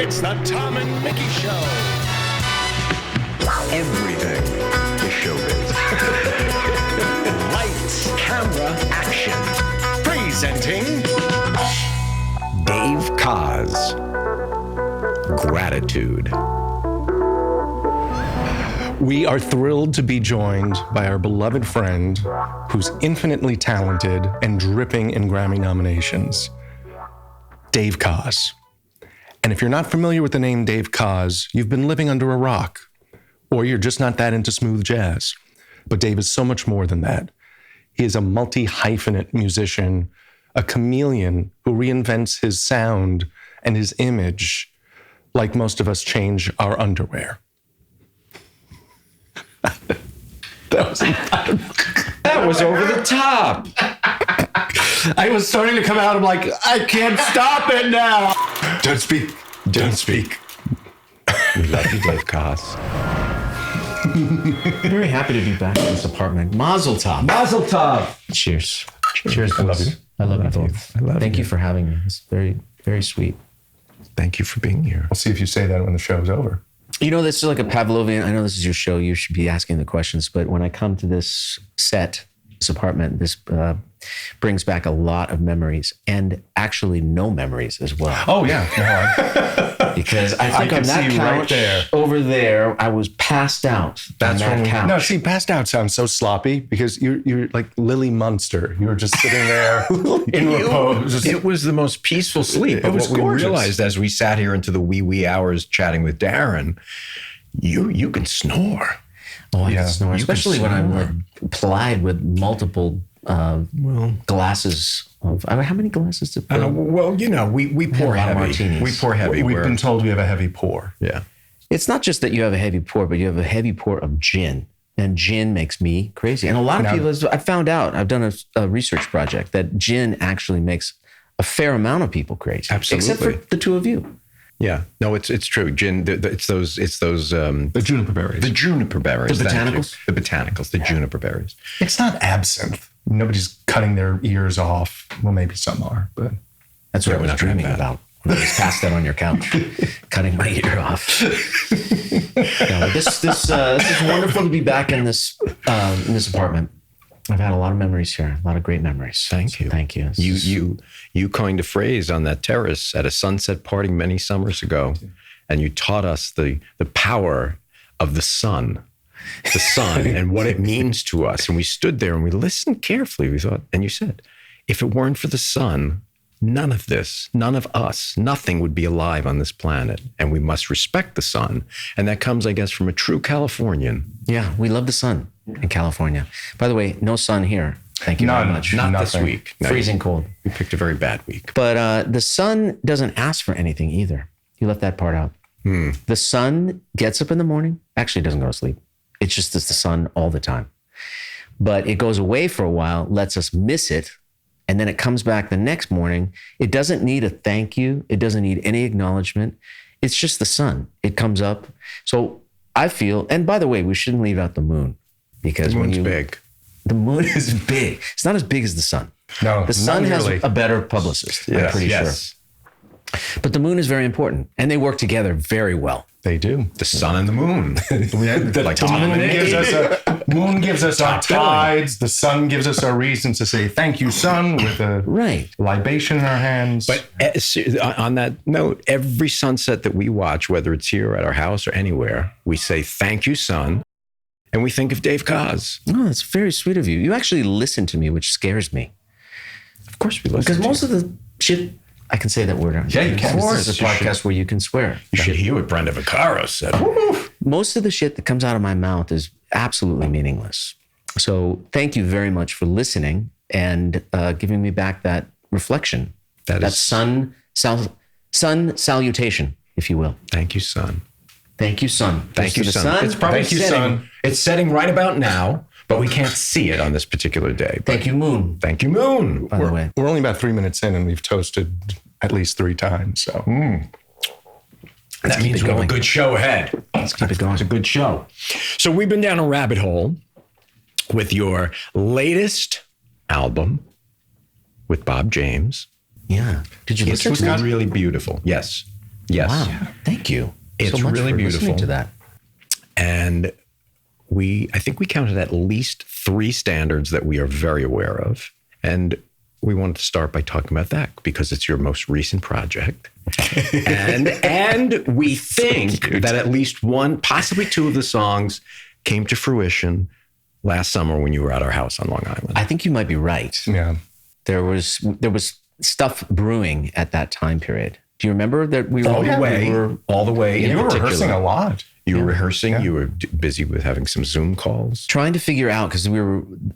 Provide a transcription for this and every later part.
It's the Tom and Mickey Show. Everything is showbiz. Lights, camera, action. Presenting Dave Koz. Gratitude. We are thrilled to be joined by our beloved friend who's infinitely talented and dripping in Grammy nominations, Dave Koz. And if you're not familiar with the name Dave Koz, you've been living under a rock, or you're just not that into smooth jazz. But Dave is so much more than that. He is a multi-hyphenate musician, a chameleon who reinvents his sound and his image like most of us change our underwear. That was over the top. I was starting to come out. I'm like, I can't stop it now. Don't speak. Don't speak. We love you, Dave Koz. Very happy to be back in this apartment. Mazel tov. Mazel tov. Cheers. Cheers. I love you. I love you both. Thank you for having me. It's very, very sweet. Thank you for being here. We'll see if you say that when the show's over. You know, this is like a Pavlovian, I know this is your show, you should be asking the questions, but when I come to this set, this apartment, this brings back a lot of memories and actually no memories as well. Oh, yeah. Because I think on that couch over there, I was passed out. That's on that couch. No, see, passed out sounds so sloppy because you're like Lily Munster. You were just sitting there in repose. It was the most peaceful sleep. It was what gorgeous. We realized as we sat here into the wee hours chatting with Darren, you can snore. Oh, I Yeah, can snore, you can especially when I'm snore. like, plied with multiple glasses of. How many glasses did Well, you know, we pour a lot of heavy. martinis. We pour heavy. We've been told we have a heavy pour. Yeah. It's not just that you have a heavy pour, but you have a heavy pour of gin. And gin makes me crazy. And a lot of people, I found out, I've done a research project that gin actually makes a fair amount of people crazy. Absolutely. Except for the two of you. Yeah, no, it's true. Gin, it's those The juniper berries. the juniper berries. The thank you. botanicals? The botanicals, the juniper berries. It's not absinthe. Nobody's cutting their ears off. Well, maybe some are, but That's what I we're was not doing dreaming that. about. When I was passed out on your couch, cutting my ear off. No, this is wonderful to be back in this apartment. I've had a lot of memories here, a lot of great memories. Thank you. Thank you. You coined a phrase on that terrace at a sunset party many summers ago, and you taught us the power of the sun and what it means to us. And we stood there and we listened carefully. We thought, and you said, if it weren't for the sun, none of this, none of us, nothing would be alive on this planet. And we must respect the sun. And that comes, I guess, from a true Californian. Yeah, we love the sun in California. By the way, no sun here. Thank you very much. Not Nothing. this week. No, Freezing cold. We picked a very bad week. But the sun doesn't ask for anything either. You left that part out. The sun gets up in the morning. Actually, it doesn't go to sleep. It's just it's the sun all the time. But it goes away for a while, lets us miss it, and then it comes back the next morning. It doesn't need a thank you. It doesn't need any acknowledgement. It's just the sun. It comes up. So I feel, and by the way, we shouldn't leave out the moon. Because The when moon's you, big. The moon is big. It's not as big as the sun. no. The sun not has really. a better publicist, I'm pretty sure. But the moon is very important, and they work together very well. They do. The sun and the moon. The Tom and Mickey. moon gives us our tides. The sun gives us our reasons to say thank you, sun, with a Right. libation in our hands. But on that note, every sunset that we watch, whether it's here at our house or anywhere, we say, thank you, sun. And we think of Dave Koz. Oh, that's very sweet of you. You actually listen to me, which scares me. Of course we listen Because to most you. of the shit, I can say that word. Yeah, you can. Of course. This This is a podcast where you can swear. You should hear what Brenda Vaccaro said. Most of the shit that comes out of my mouth is absolutely meaningless. So thank you very much for listening and giving me back that reflection. That sun salutation, if you will. Thank you, sun. Thank you, sun. Thank you, To the sun. It's probably Thank you, setting. sun. It's setting right about now, but we can't see it on this particular day. But Thank you, moon. thank you, moon. By the way. We're only about 3 minutes in, and we've toasted at least 3 times. So That means we have a good show ahead. Let's keep it going. It's a good show. So we've been down a rabbit hole with your latest album with Bob James. Yeah. Did you It's listen to it? really beautiful. Yes. Yes. Wow. Thank you. It's so much really for beautiful. listening to that. And I think we counted at least 3 standards that we are very aware of. And we wanted to start by talking about that because it's your most recent project. and we think that at least one, possibly 2 of the songs came to fruition last summer when you were at our house on Long Island. I think you might be right. Yeah. There was stuff brewing at that time period. Do you remember that we were all the way. You were rehearsing a lot. You were rehearsing. You were busy with having some Zoom calls. Trying to figure out, because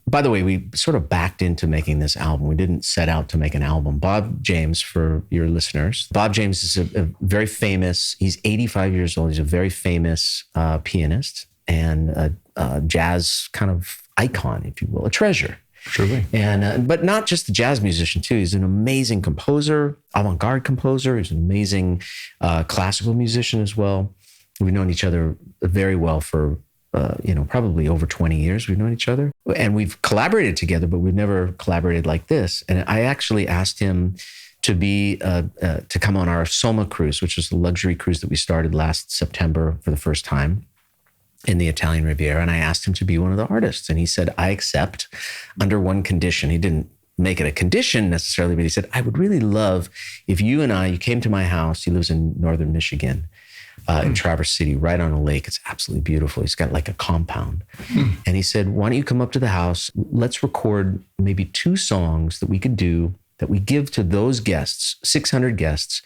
by the way, we sort of backed into making this album. We didn't set out to make an album. Bob James, for your listeners, Bob James is a very famous, he's 85 years old. He's a very famous pianist and a jazz kind of icon, if you will, a treasure. Truly. And but not just a jazz musician too. He's an amazing composer, avant-garde composer. He's an amazing classical musician as well. We've known each other very well for probably over 20 years. We've known each other, and we've collaborated together, but we've never collaborated like this. And I actually asked him to come on our Soma cruise, which was the luxury cruise that we started last September for the first time in the Italian Riviera. And I asked him to be one of the artists. And he said, I accept under one condition. He didn't make it a condition necessarily, but he said, I would really love if you came to my house. He lives in northern Michigan, in Traverse City, right on a lake. It's absolutely beautiful. He's got like a compound. And he said, why don't you come up to the house? Let's record maybe 2 songs that we could do that we give to those guests, 600 guests,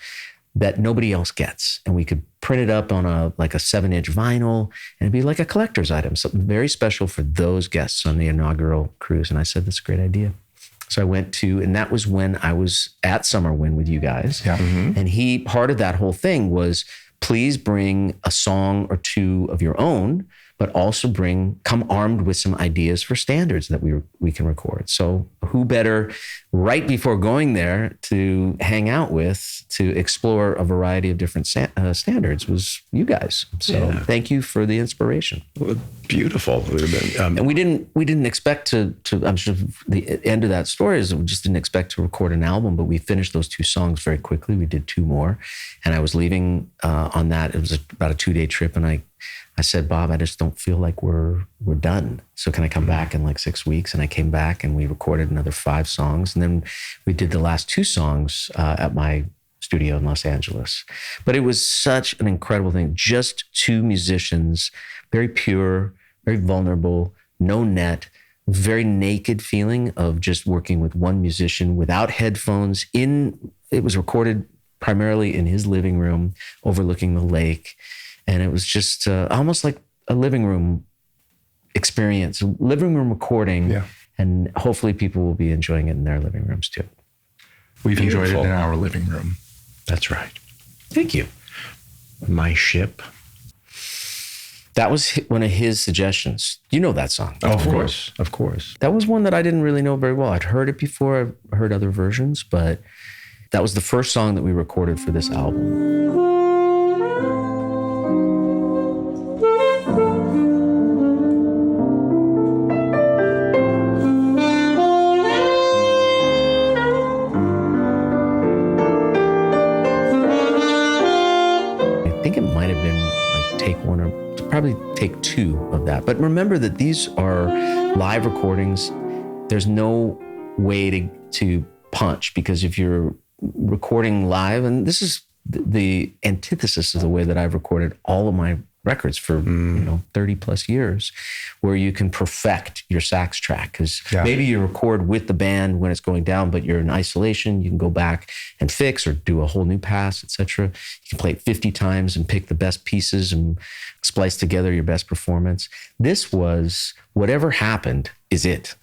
that nobody else gets. And we could print it up on a 7-inch vinyl, and it'd be like a collector's item, something very special for those guests on the inaugural cruise. And I said, that's a great idea. So I went to, and that was when I was at Summerwind with you guys. Yeah. Mm-hmm. And part of that whole thing was, please bring a song or 2 of your own, but also come armed with some ideas for standards that we can record. So who better right before going there to hang out with, to explore a variety of different standards was you guys. So Thank you for the inspiration. Beautiful. And we didn't expect to, I'm sure the end of that story is we just didn't expect to record an album, but we finished those 2 songs very quickly. We did 2 more, and I was leaving on that. It was about a 2-day trip, and I said, Bob, I just don't feel like we're done. So can I come back in like 6 weeks? And I came back and we recorded another 5 songs. And then we did the last 2 songs at my studio in Los Angeles. But it was such an incredible thing. Just 2 musicians, very pure, very vulnerable, no net, very naked feeling of just working with one musician without headphones. It was recorded primarily in his living room overlooking the lake. And it was just almost like a living room experience, living room recording. Yeah. And hopefully people will be enjoying it in their living rooms too. We've enjoyed it in our living room. That's right. Thank you. My Ship. That was one of his suggestions. You know that song. Oh, of course. That was one that I didn't really know very well. I'd heard it before. I've heard other versions, but that was the first song that we recorded for this album. Probably take 2 of that. But remember that these are live recordings. There's no way to punch, because if you're recording live, and this is the antithesis of the way that I've recorded all of my records for 30 plus years, where you can perfect your sax track, because maybe you record with the band when it's going down, but you're in isolation. You can go back and fix or do a whole new pass, etc. You can play it 50 times and pick the best pieces and splice together your best performance. This was whatever happened is it.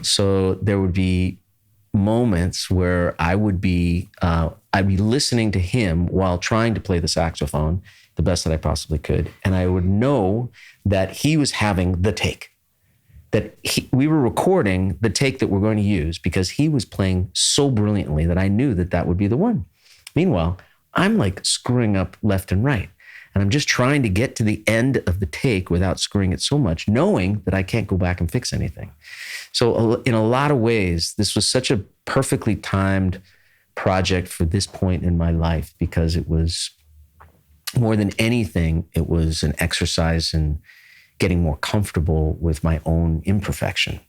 So there would be moments where I'd be listening to him while trying to play the saxophone the best that I possibly could. And I would know that he was having the take, that we were recording the take that we're going to use, because he was playing so brilliantly that I knew that would be the one. Meanwhile, I'm like screwing up left and right. And I'm just trying to get to the end of the take without screwing it so much, knowing that I can't go back and fix anything. So in a lot of ways, this was such a perfectly timed project for this point in my life, because it was more than anything, it was an exercise in getting more comfortable with my own imperfection.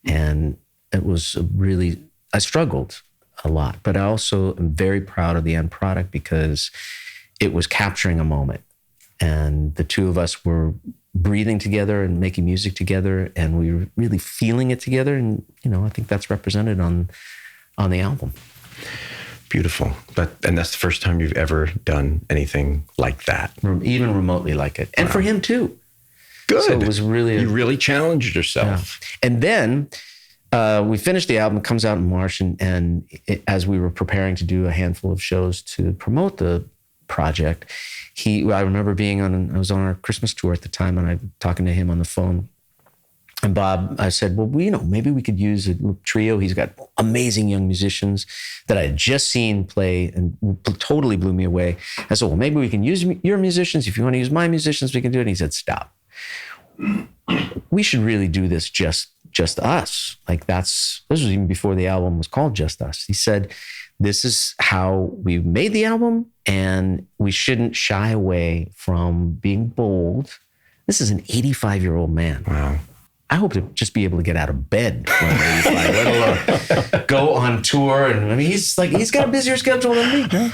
And it was I struggled a lot, but I also am very proud of the end product because it was capturing a moment. And the two of us were breathing together and making music together, and we were really feeling it together. And, I think that's represented on the album. Beautiful. And that's the first time you've ever done anything like that. Even remotely like it. And for him too. Good. So it was really... You really challenged yourself. Yeah. And then we finished the album, it comes out in March, and as we were preparing to do a handful of shows to promote the project, I remember I was on our Christmas tour at the time, and I was talking to him on the phone. And Bob, I said, well, maybe we could use a trio. He's got amazing young musicians that I had just seen play and totally blew me away. I said, well, maybe we can use your musicians. If you want to use my musicians, we can do it. And he said, stop. We should really do this just us. This was even before the album was called Just Us. He said, this is how we made the album, and we shouldn't shy away from being bold. This is an 85-year-old man. Wow. I hope to just be able to get out of bed when I'm 85, let alone go on tour. And he's got a busier schedule than me.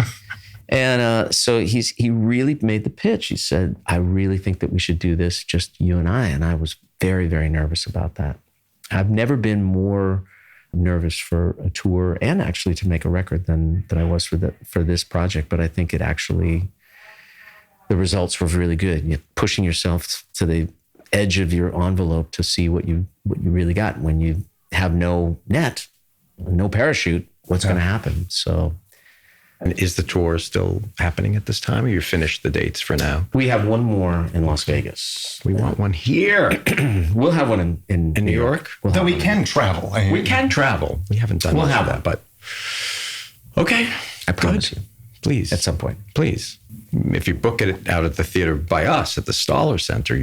And so he really made the pitch. He said, I really think that we should do this, just you and I. And I was very, very nervous about that. I've never been more nervous for a tour and actually to make a record than I was for this project. But I think the results were really good. You're pushing yourself to the edge of your envelope to see what you really got. When you have no net, no parachute, what's going to happen? So, and is the tour still happening at this time, or you finished the dates for now? We have one more in Las Vegas. We want one here. We'll have one in New York. Though we can travel. We can travel. We haven't done that, but okay. I promise you. Please. At some point. Please. If you book it out at the theater by us at the Stoller Center,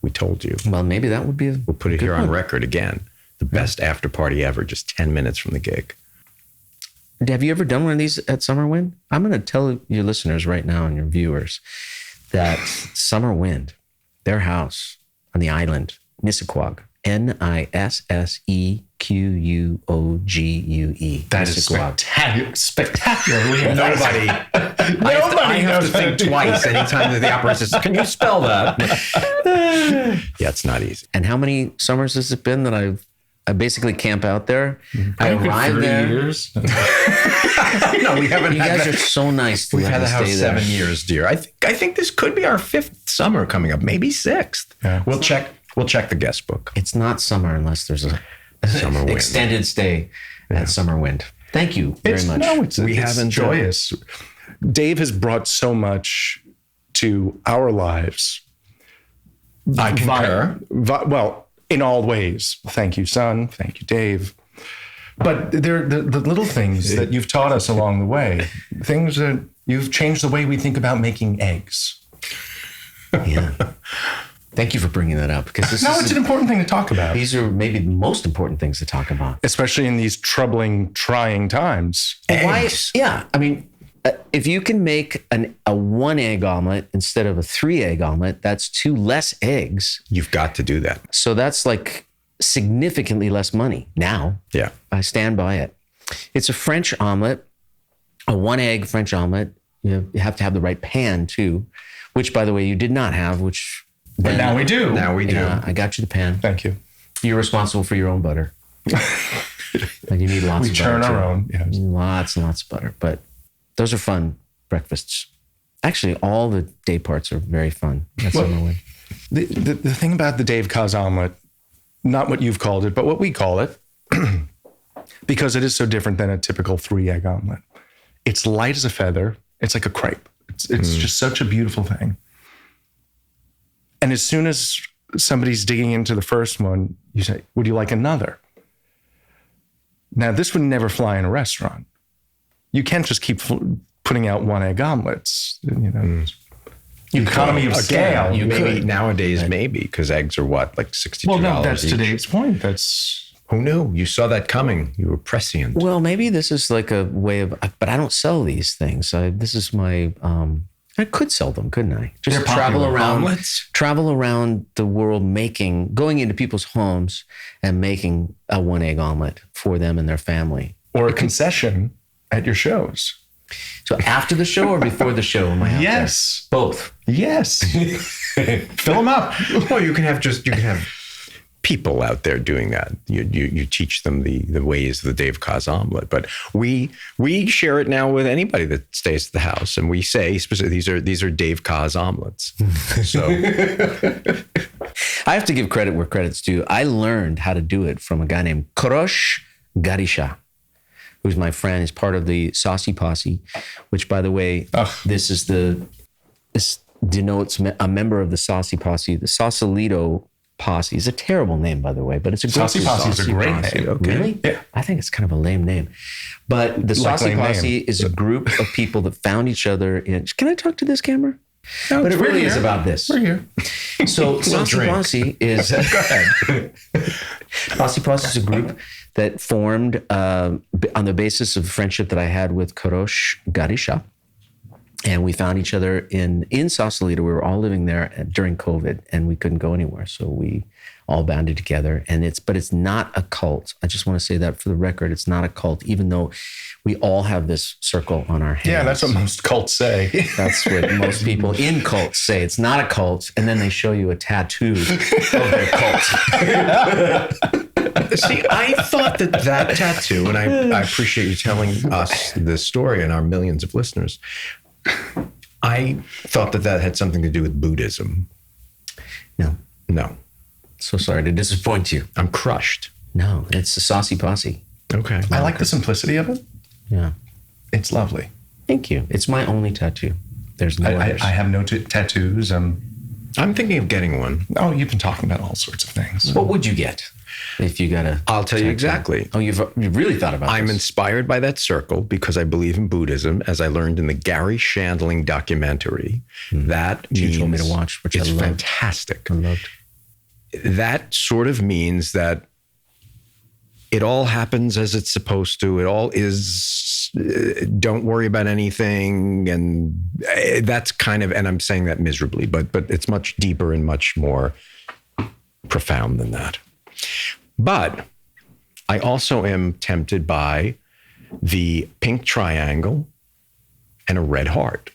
we told you. Well, maybe that would be we'll put it here on record again. The best after party ever, just 10 minutes from the gig. Have you ever done one of these at Summerwind? I'm going to tell your listeners right now and your viewers that Summerwind, their house on the island, Nissequogue, Nissequogue. That is spectacular. Nobody I have to think twice anytime that the operator says, can you spell that? Yeah, it's not easy. And how many summers has it been that I basically camp out there? I arrived there. Years. No, we haven't. You guys are so nice. We've had the house 7 years, dear. I think this could be our 5th summer coming up, maybe 6th. Yeah. We'll check the guest book. It's not summer unless there's a Summerwind. Extended stay at Summerwind. Thank you very much. No, it's joyous. Dave has brought so much to our lives. I concur. Well, in all ways. Thank you, son. Thank you, Dave. But they're the little things that you've taught us along the way. Things that you've changed the way we think about making eggs. Yeah. Thank you for bringing that up, because it's an important thing to talk about. These are maybe the most important things to talk about, especially in these troubling, trying times. Why? Yeah, I mean, if you can make a 1-egg omelet instead of a 3-egg omelet, that's 2 less eggs. You've got to do that. So that's like significantly less money now. Yeah, I stand by it. It's a French omelet, a 1-egg French omelet. You have to have the right pan too, which, by the way, you did not have. But now we do. Now we do. Yeah, I got you the pan. Thank you. You're responsible for your own butter. And you need lots of butter. We churn our own. Yes. Lots and lots of butter. But those are fun breakfasts. Actually, all the day parts are very fun. That's the thing about the Dave Koz omelet, not what you've called it, but what we call it, because it is so different than a typical 3-egg omelet. It's light as a feather. It's like a crepe. It's just such a beautiful thing. And as soon as somebody's digging into the first one, you say, would you like another? Now, this would never fly in a restaurant. You can't just keep putting out 1-egg omelets. Economy of scale. Nowadays, maybe, because eggs are what, like $62 Well, no, that's each. today's point. Who knew? You saw that coming. You were prescient. Well, maybe this is like a way of, but I don't sell these things. This is my, I could sell them, couldn't I? Just They're travel popular. around, Omelets? travel around the world going into people's homes and making a 1 egg omelet for them and their family. Or a concession at your shows. So after the show or before the show? Am I out Yes. there? Both. Yes. Fill them up. Well, you can have people out there doing that. You teach them the ways of the Dave Koz omelet. But we share it now with anybody that stays at the house, and we say specifically these are Dave Koz omelets. So I have to give credit where credit's due. I learned how to do it from a guy named Korosh Garisha, who's my friend. He's part of the Saucy Posse, which, by the way, this denotes a member of the Saucy Posse. The Sausalito Posse is a terrible name, by the way, but it's a great Saucy Posse is a great name. Okay. Really? Yeah. I think it's kind of a lame name. But the Like Saucy lame Posse name. is a group of people that found each other in... Can I talk to this camera? No, But it we're really here. is about this. We're here. So Saucy drink. Posse is... Go ahead. Saucy Posse is a group that formed on the basis of friendship that I had with Korosh Garisha. And we found each other in Sausalito. We were all living there during COVID, and we couldn't go anywhere. So we all banded together. But it's not a cult. I just want to say that for the record, it's not a cult, even though we all have this circle on our hands. Yeah, that's what most cults say. That's what most people in cults say. It's not a cult, and then they show you a tattoo of their cult. see, I thought that tattoo, and I appreciate you telling us this story and our millions of listeners. I thought that had something to do with Buddhism. No. So sorry to disappoint you. I'm crushed. No, it's the Saucy Posse. Okay. I like the simplicity of it. Yeah. It's lovely. Thank you. It's my only tattoo. There's no I others. have no tattoos. I'm thinking of getting one. Oh, you've been talking about all sorts of things. What would you get if you got a... I'll tell you tattoo? exactly. Oh, you've really thought about I'm this? inspired by that circle because I believe in Buddhism, as I learned in the Gary Shandling documentary. That You means told me to watch, which I it's loved. fantastic. I loved. That sort of means that it all happens as it's supposed to. It all is, don't worry about anything. And that's kind of, and I'm saying that miserably, but it's much deeper and much more profound than that. But I also am tempted by the pink triangle and a red heart.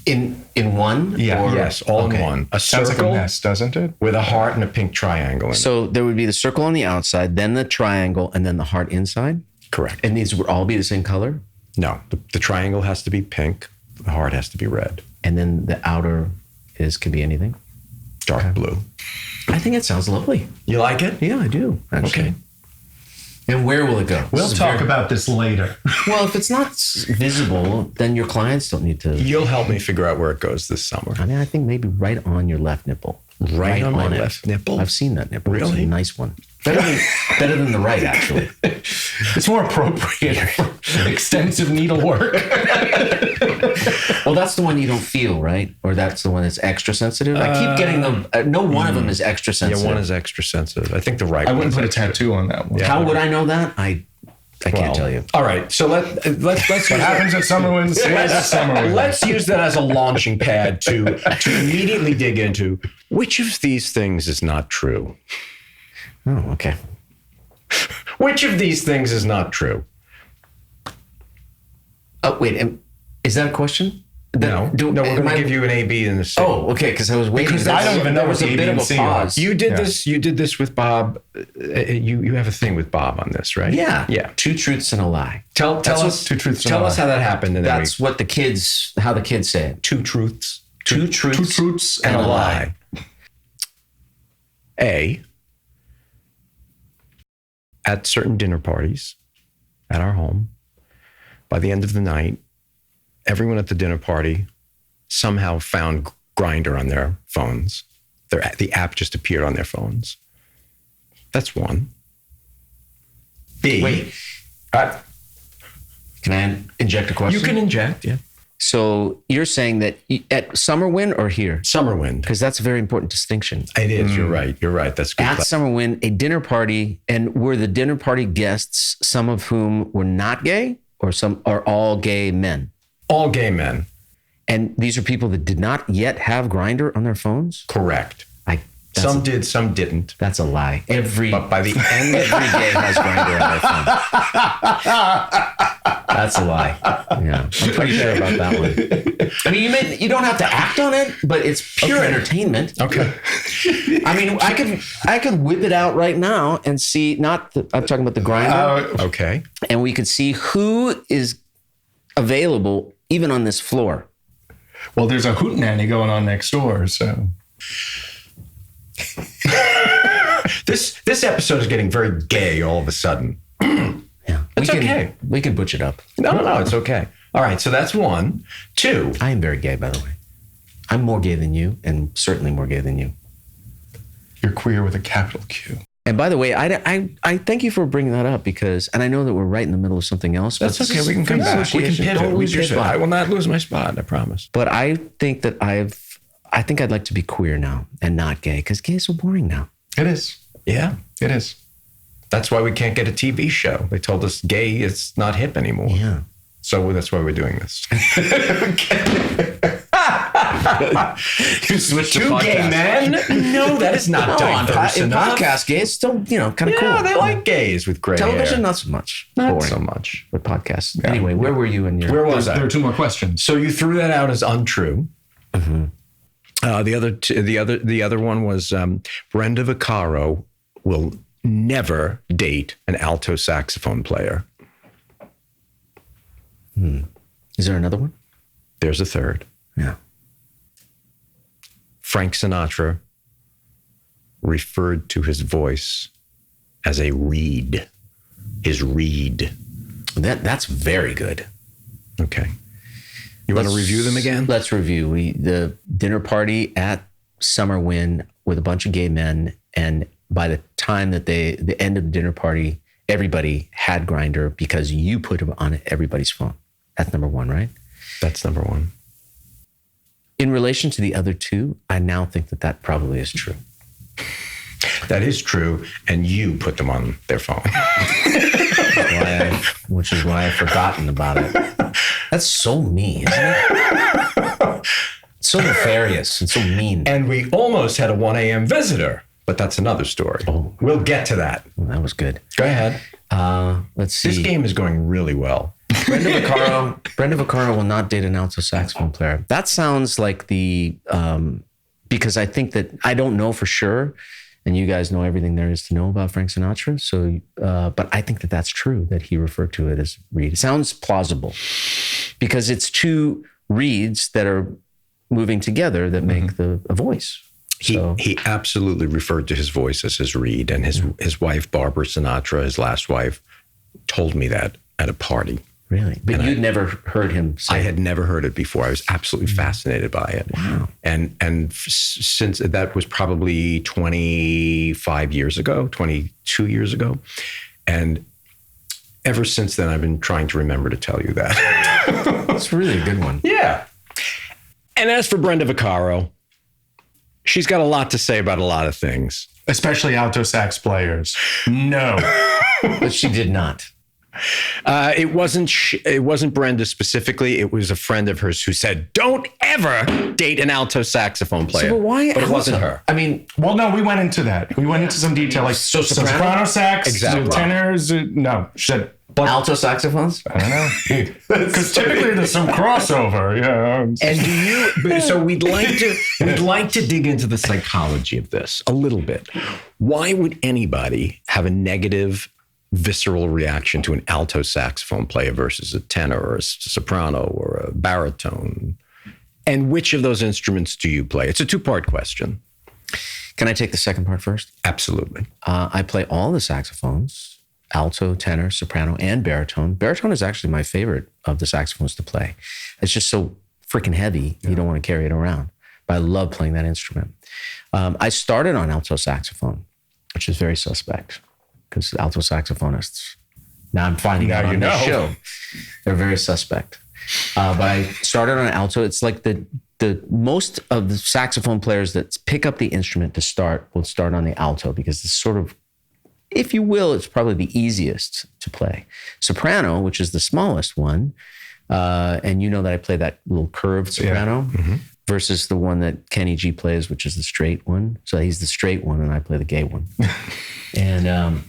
In one? Yeah. Or- Yes, all okay. in one. A Sounds like a circle mess, doesn't it? with a heart and a pink triangle in it. So there would be the circle on the outside, then the triangle, and then the heart inside? Correct. And these would all be the same color? No, the triangle has to be pink. The heart has to be red. And then the outer could be anything? Dark blue. I think it sounds lovely. You like it? Yeah, I do, actually. Okay. And where will it go? We'll This is talk very- about this later. Well, if it's not visible, then your clients don't need to... You'll help me figure out where it goes this summer. I mean, I think maybe right on your left nipple. Right on my it. left nipple? I've seen that nipple. It's Really? a nice one. Better than the right, actually. It's more appropriate for extensive needlework. Well, that's the one you don't feel, right? Or that's the one that's extra sensitive? I keep getting them. No one of them is extra sensitive. Yeah, one is extra sensitive. I think the right I one wouldn't is put a extra. tattoo on that one. How would I know that? I can't tell you. All right, so let's use What happens at Summerwind stays at Summerwind. Let's use that as a launching pad to immediately dig into which of these things is not true. Oh, okay. Which of these things is not true? Oh, wait. Is that a question? No, we're going to give you an A, B, and a C. Oh, okay. Because I was waiting. Because I don't even know there was what a the bit A, of B, a and C are. pause. You did Yeah. this. You did this with Bob. You have a thing with Bob on this, right? Yeah. Yeah. 2 truths and a lie. Tell us. Two truths and Tell a us lie. how that happened, and then That's what how the kids say it. 2 truths. 2 truths, Two truths and a lie. A, at certain dinner parties at our home, by the end of the night, everyone at the dinner party somehow found Grindr on their phones. The app just appeared on their phones. That's one. B. Wait. Can I inject a question? You can inject, yeah. So you're saying that at Summerwind or here? Summerwind. Because that's a very important distinction. It is. You're right. You're right. That's good. At Summerwind, a dinner party, and were the dinner party guests, some of whom were not gay, or all gay men? All gay men. And these are people that did not yet have Grindr on their phones? Correct. Some did, some didn't. That's a lie. But by the end, Every gay has Grindr on their phone. That's a lie. Yeah, I'm pretty sure about that one. I mean, you don't have to act on it, but it's pure entertainment. Okay. I mean, I could whip it out right now and see. I'm talking about the Grindr. Okay. And we could see who is available even on this floor. Well, there's a hootenanny going on next door, so. This episode is getting very gay all of a sudden. Yeah, It's okay. We can butch it up. No, it's okay. All right, so that's 1. 2. I am very gay, by the way. I'm more gay than you, and certainly more gay than you. You're queer with a capital Q. And by the way, I thank you for bringing that up because, and I know that we're right in the middle of something else. That's but okay. We can come back. We can pivot. Don't lose your spot. I will not lose my spot. I promise. But I think that I think I'd like to be queer now and not gay because gay is so boring now. It is. Yeah, It is. that's why we can't get a TV show. They told us gay is not hip anymore. Yeah. So that's why we're doing this. You switched to Two podcast. gay men? No, that is not diverse in enough. podcast, gay is still, kind of cool. Yeah, they like gays with gray Television, hair. not so much. Not Boring. so much. But podcasts. Anyway, where were you in your... Where was I? There are 2 more questions. So you threw that out as untrue. Mm-hmm. The other one was Brenda Vaccaro will never date an alto saxophone player. Is there another one? There's a third. Yeah. Frank Sinatra referred to his voice as a reed. His reed. That's very good. Okay. You want to review them again? Let's review. The dinner party at Summerwind with a bunch of gay men, and by the time that the end of the dinner party, everybody had Grindr because you put them on everybody's phone. That's number 1, right? That's number 1. In relation to the other 2, I now think that probably is true. That is true, and you put them on their phone. Which is why I've forgotten about it. That's so mean, isn't it? So nefarious and so mean. And we almost had a 1 a.m. visitor, but that's another story. Oh. We'll get to that. Well, that was good. Go ahead. Let's see. This game is going really well. Brenda Vaccaro will not date an alto saxophone player. That sounds like because I think that I don't know for sure, and you guys know everything there is to know about Frank Sinatra. So, but I think that that's true, that he referred to it as reed. It sounds plausible because it's 2 reeds that are moving together that make a voice. He absolutely referred to his voice as his reed, and his wife, Barbara Sinatra, his last wife, told me that at a party. Really? But you'd never heard him say I had never heard it before. I was absolutely fascinated by it. Wow. And since that was probably 25 years ago, 22 years ago. And ever since then, I've been trying to remember to tell you that. That's really a good one. Yeah. And as for Brenda Vaccaro, she's got a lot to say about a lot of things. Especially alto sax players. No. But she did not. It wasn't Brenda specifically. It was a friend of hers who said, "Don't ever date an alto saxophone player." So, but why? But it wasn't her. I mean, Well, no, we went into that. We went into some detail, like soprano sax, Exactly. tenors. No, she said, alto saxophones? I don't know. Because typically there's some crossover. Yeah. And do you? So we'd like to dig into the psychology of this a little bit. Why would anybody have a negative, visceral reaction to an alto saxophone player versus a tenor or a soprano or a baritone? And which of those instruments do you play? It's a 2-part question. Can I take the second part first? Absolutely. I play all the saxophones, alto, tenor, soprano, and baritone. Baritone is actually my favorite of the saxophones to play. It's just so freaking heavy, you don't want to carry it around. But I love playing that instrument. I started on alto saxophone, which is very suspect because alto saxophonists, now I'm finding out on this show, they're very suspect. But I started on alto. It's like the most of the saxophone players that pick up the instrument to start will start on the alto because it's sort of, if you will, it's probably the easiest to play. Soprano, which is the smallest one, And you know that I play that little curved soprano versus the one that Kenny G plays, which is the straight one. So he's the straight one and I play the gay one. And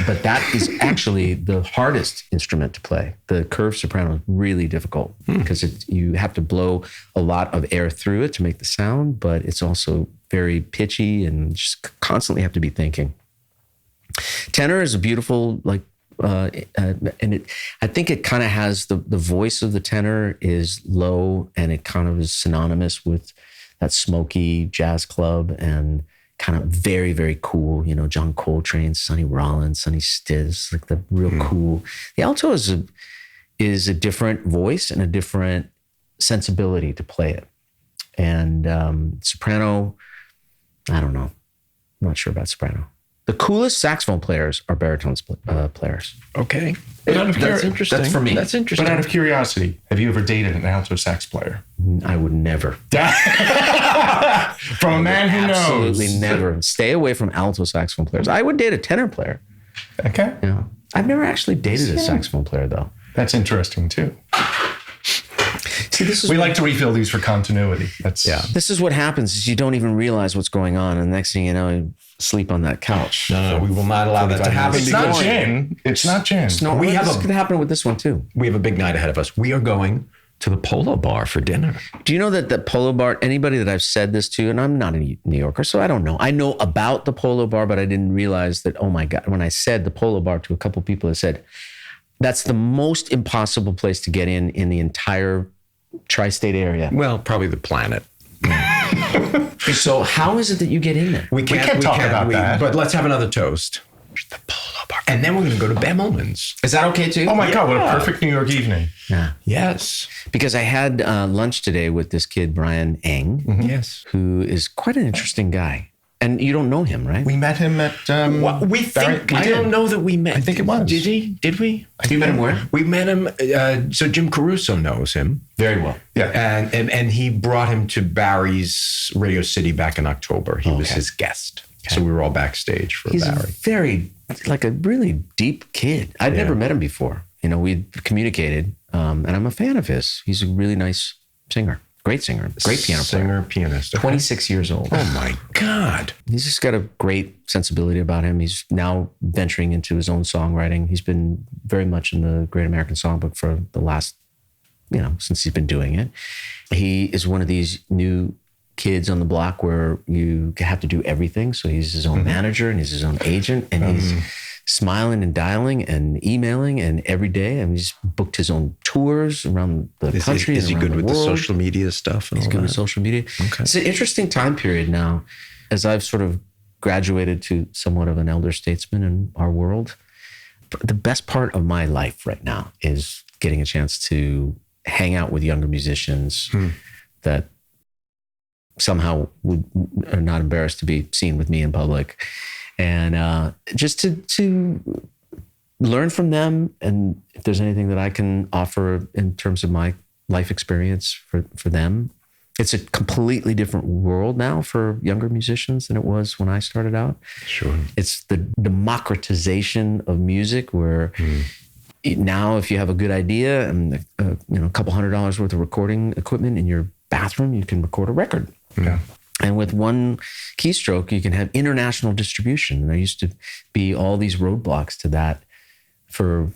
but that is actually the hardest instrument to play. The curved soprano is really difficult because you have to blow a lot of air through it to make the sound, but it's also very pitchy and just constantly have to be thinking. Tenor is a beautiful, and I think it kind of has the voice of the tenor is low and it kind of is synonymous with that smoky jazz club and kind of very, very cool, John Coltrane, Sonny Rollins, Sonny Stiz, like the real cool. The alto is a different voice and a different sensibility to play it. And soprano, I don't know. I'm not sure about soprano. The coolest saxophone players are baritone players. Okay. That's interesting. That's for me. That's interesting. But out of curiosity, have you ever dated an alto sax player? I would never. From a man who knows. Absolutely never. Stay away from alto saxophone players. I would date a tenor player. Okay. I've never actually dated a saxophone player, though. That's interesting, too. See, we like to refill these for continuity. This is what happens is you don't even realize what's going on. And the next thing you know, you sleep on that couch. No, we will not allow that to happen. It's not gin. It's not gin. No, this is going to happen with this one, too. We have a big night ahead of us. We are going to the Polo Bar for dinner. Do you know that the Polo Bar, anybody that I've said this to, and I'm not a New Yorker, so I don't know. I know about the Polo Bar, but I didn't realize that, oh my God, when I said the Polo Bar to a couple people, I said, that's the most impossible place to get in the entire tri-state area. Well, probably the planet. So how is it that you get in there? We can't talk about that. But let's have another toast. The Polo Bar. And then we're going to go to Bemelman's. Is that okay too? Oh my God, what a perfect New York evening. Yeah. Yes. Because I had lunch today with this kid, Brian Eng, Yes. who is quite an interesting guy. And you don't know him, right? We met him at... We think, I don't know that we met. I think it was. Did he? Did we? You met him where? We met him, so Jim Caruso knows him. Very well. Yeah. And he brought him to Barry's Radio City back in October. He was his guest. Okay. So we were all backstage for He's Barry. a really deep kid. I'd never met him before. We'd communicated, and I'm a fan of his. He's a really nice singer. Great singer. Great piano player. Pianist. 26 years old. Oh my God. He's just got a great sensibility about him. He's now venturing into his own songwriting. He's been very much in the Great American Songbook for the last, since he's been doing it. He is one of these new kids on the block where you have to do everything. So he's his own manager and he's his own agent and he's smiling and dialing and emailing and every day. And he's booked his own tours around the country. Is he good with the social media stuff? He's good with social media. Okay. It's an interesting time period now as I've sort of graduated to somewhat of an elder statesman in our world. The best part of my life right now is getting a chance to hang out with younger musicians that somehow are not embarrassed to be seen with me in public. And just to learn from them, and if there's anything that I can offer in terms of my life experience for them. It's a completely different world now for younger musicians than it was when I started out. Sure. It's the democratization of music where now if you have a good idea and a couple $100 worth of recording equipment in your bathroom, you can record a record. Yeah. And with one keystroke, you can have international distribution. And there used to be all these roadblocks to that for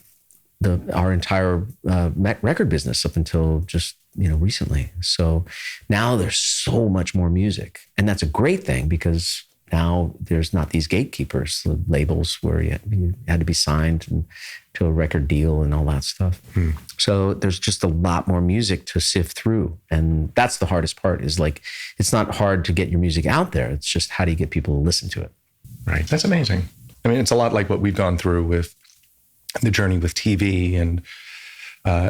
our entire record business up until just recently. So now there's so much more music, and that's a great thing because now there's not these gatekeepers, the labels where you had to be signed to a record deal and all that stuff. So there's just a lot more music to sift through. And that's the hardest part is it's not hard to get your music out there. It's just how do you get people to listen to it? Right. That's amazing. I mean, it's a lot like what we've gone through with the journey with TV and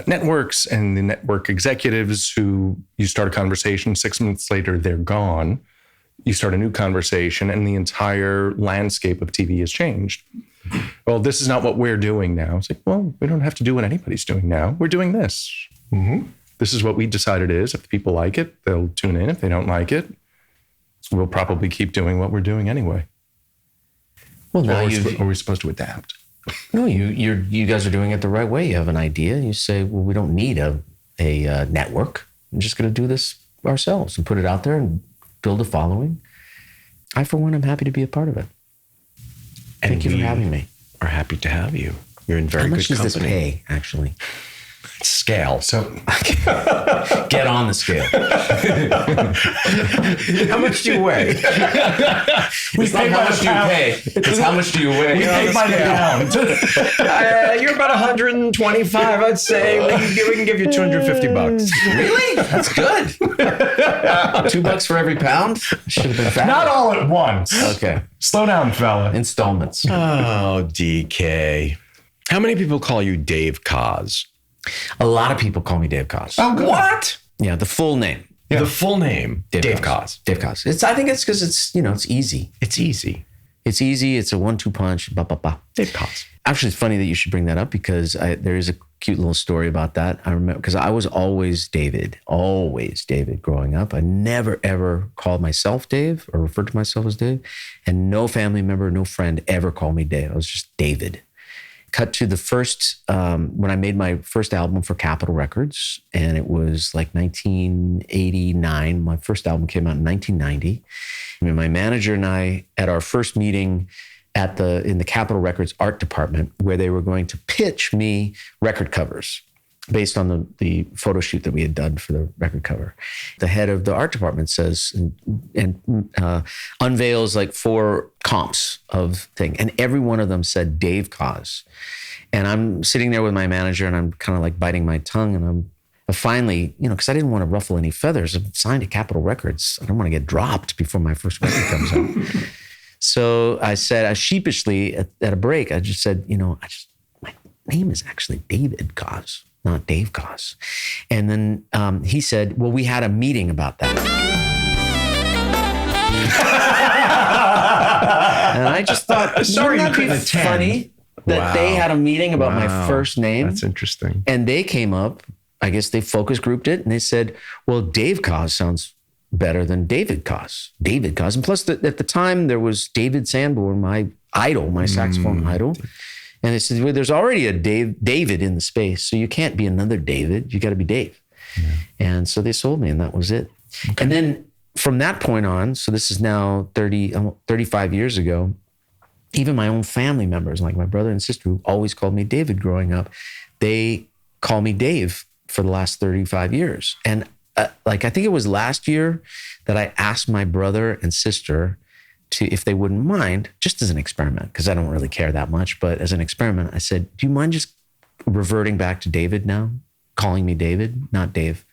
networks and the network executives who you start a conversation, 6 months later, they're gone. You start a new conversation and the entire landscape of TV has changed. Well, this is not what we're doing now. It's like, well, we don't have to do what anybody's doing now. We're doing this. This is what we decided is. If people like it, they'll tune in. If they don't like it, we'll probably keep doing what we're doing anyway. Well, now are we supposed to adapt? No, you guys are doing it the right way. You have an idea. You say, well, we don't need a network. I'm just going to do this ourselves and put it out there and build a following. I, for one, am happy to be a part of it. Thank you for having me. Are happy to have you. You're in very good company. How much does this pay, actually? Scale. So get on the scale. how much do you weigh? It's not how much do you pay. It's how much do you weigh. We pay by the pound. You're about 125, I'd say. We can give you $250. Really? That's good. $2 for every pound? Should have been fat. Not all at once. Okay. Slow down, fella. Installments. Oh, DK. How many people call you Dave Koz? A lot of people call me Dave Koz. Oh, good. What? Yeah, the full name. Yeah. The full name, Dave Koz. Dave Koz. I think it's because it's easy. It's easy. It's easy. It's a 1-2 punch. Ba, ba, ba. Dave Koz. Actually, it's funny that you should bring that up because there is a cute little story about that. I remember because I was always David growing up. I never, ever called myself Dave or referred to myself as Dave. And no family member, no friend ever called me Dave. I was just David. Cut to the first, when I made my first album for Capitol Records, and it was like 1989. My first album came out in 1990. And my manager and I, at our first meeting in the Capitol Records art department, where they were going to pitch me record covers based on the photo shoot that we had done for the record cover. The head of the art department says, and unveils like 4 comps of thing. And every one of them said Dave Koz. And I'm sitting there with my manager and I'm kind of like biting my tongue. And I'm finally, because I didn't want to ruffle any feathers. I'm signed to Capitol Records. I don't want to get dropped before my first record comes out. So I said, sheepishly at a break, I just said, my name is actually David Koz, not Dave Koz. And then he said, well, we had a meeting about that. And I just thought, sorry, wouldn't that you be couldn't funny that they had a meeting about my first name? That's interesting. And they came up, I guess they focus grouped it, and they said, well, Dave Koz sounds better than David Koz. David Koz. And plus, at the time, there was David Sanborn, my idol, my saxophone idol. And they said, well, there's already a David in the space, so you can't be another David. You got to be Dave. Yeah. And so they sold me, and that was it. Okay. And then from that point on, so this is now 35 years ago, even my own family members, like my brother and sister, who always called me David growing up, they call me Dave for the last 35 years. And I think it was last year that I asked my brother and sister if they wouldn't mind, just as an experiment, because I don't really care that much, but as an experiment, I said, do you mind just reverting back to David now? Calling me David, not Dave.